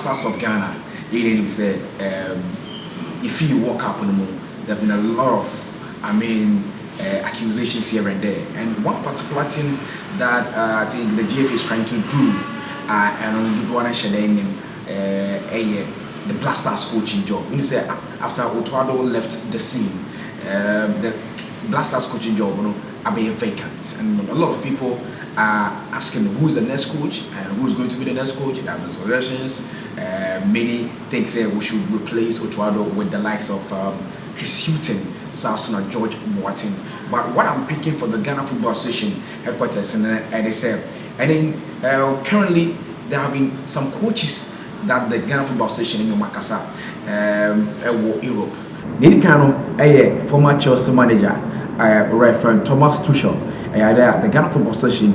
Stars of Ghana, he said, if you walk up on the moon, there have been a lot of, accusations here and there. And one particular thing that I think the GFA is trying to do, and on the one I said, the Black Stars coaching job. You say after Otuado left the scene, the Black Stars coaching job, are being vacant, and a lot of people are asking who is the next coach and who is going to be the next coach. There are suggestions. Many think we should replace Otuado with the likes of Chris Hughton, Samson, or George Martin. But what I'm picking for the Ghana Football Association headquarters, and they say, and then currently there have been some coaches that the Ghana Football Association in Makasa, Europe. Nini Kano, former Chelsea manager, referring Thomas Tuchel, the Ghana Football Association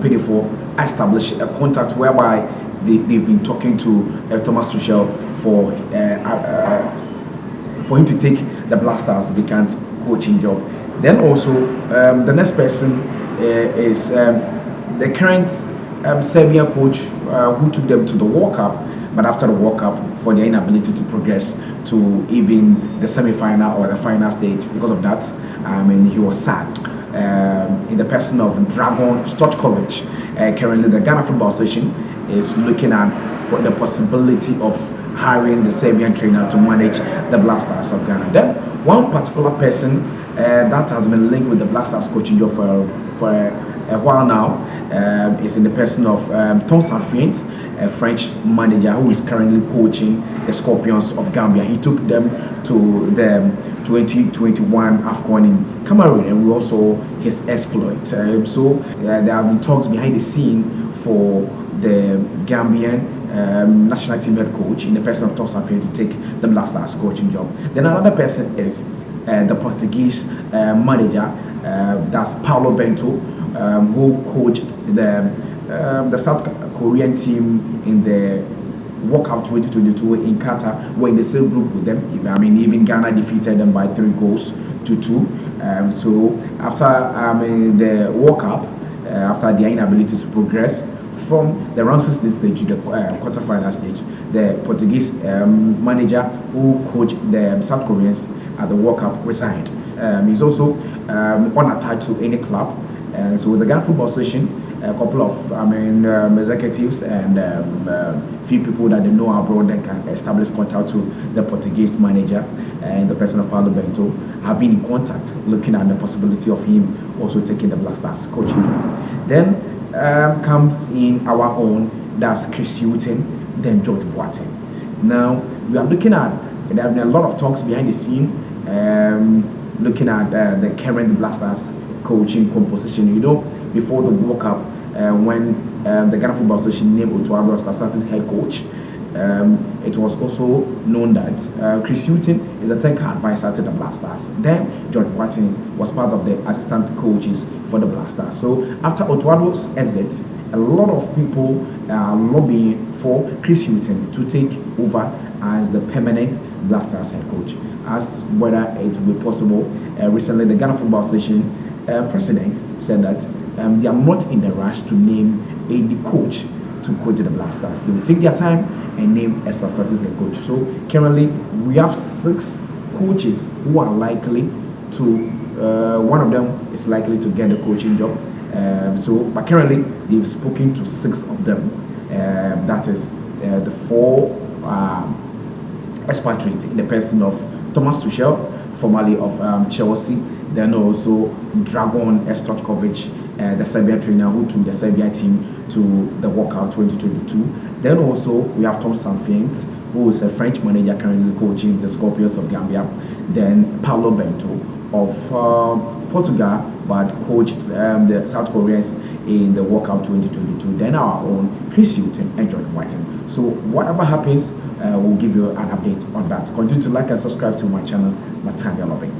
paid for establish a contact whereby they've been talking to Thomas Tuchel for him to take the Black Stars vacant coaching job. Then also the next person is the current Serbia coach who took them to the World Cup, but after the World Cup, for their inability to progress to even the semi-final or the final stage. Because of that, he was sacked. In the person of Dragon Stojkovic, currently the Ghana Football Association is looking at the possibility of hiring the Serbian trainer to manage the Black Stars of Ghana. Then one particular person that has been linked with the Black Stars coaching job for a while now is in the person of Saintfient, a French manager who is currently coaching the Scorpions of Gambia. He took them to the 2021 AFCON in Cameroon, and we also his exploit. So there have been talks behind the scene for the Gambian national team head coach in the person of Saintfient to take the Black Stars coaching job. Then another person is the Portuguese manager, that's Paulo Bento, who coached the South Korean team in the World Cup 2022 in Qatar. We're in the same group with them. Even Ghana defeated them by 3-2. So after the World Cup, after their inability to progress from the round 16 stage to the quarterfinal stage, the Portuguese manager who coached the South Koreans at the World Cup resigned. He's also unattached to any club. So the Ghana Football Association, a couple of executives and few people that they know abroad that can establish contact to the Portuguese manager and the person of Paulo Bento have been in contact looking at the possibility of him also taking the Black Stars coaching. Then comes in our own, that's Chris Hughton, then George Martin. Now we are looking at, there have been a lot of talks behind the scene, looking at the current Black Stars coaching composition. Before the World Cup, when the Ghana Football Association named Otuado as starting head coach, it was also known that Chris Hughton is a technical advisor to the Black Stars. Then George Martin was part of the assistant coaches for the Black Stars. So after Otuado's exit, a lot of people are lobbying for Chris Hughton to take over as the permanent Black Stars head coach. As whether it will be possible, recently the Ghana Football Association president said that they are not in a rush to name any coach to coach the Black Stars. They will take their time and name a substitute head coach. So currently we have 6 coaches who are likely to, one of them is likely to get the coaching job. But currently they've spoken to 6 of them. That is the 4 expatriates in the person of Thomas Tuchel, formerly of Chelsea, then also Dragon Stojkovic, the Serbian trainer who took the Serbia team to the World Cup 2022. Then also we have Saintfient, who is a French manager currently coaching the Scorpions of Gambia. Then Paulo Bento of Portugal, but coached the South Koreans in the World Cup 2022. Then our own Chris Hughton and George Martin. So whatever happens, we'll give you an update on that. Continue to like and subscribe to my channel, Obeng.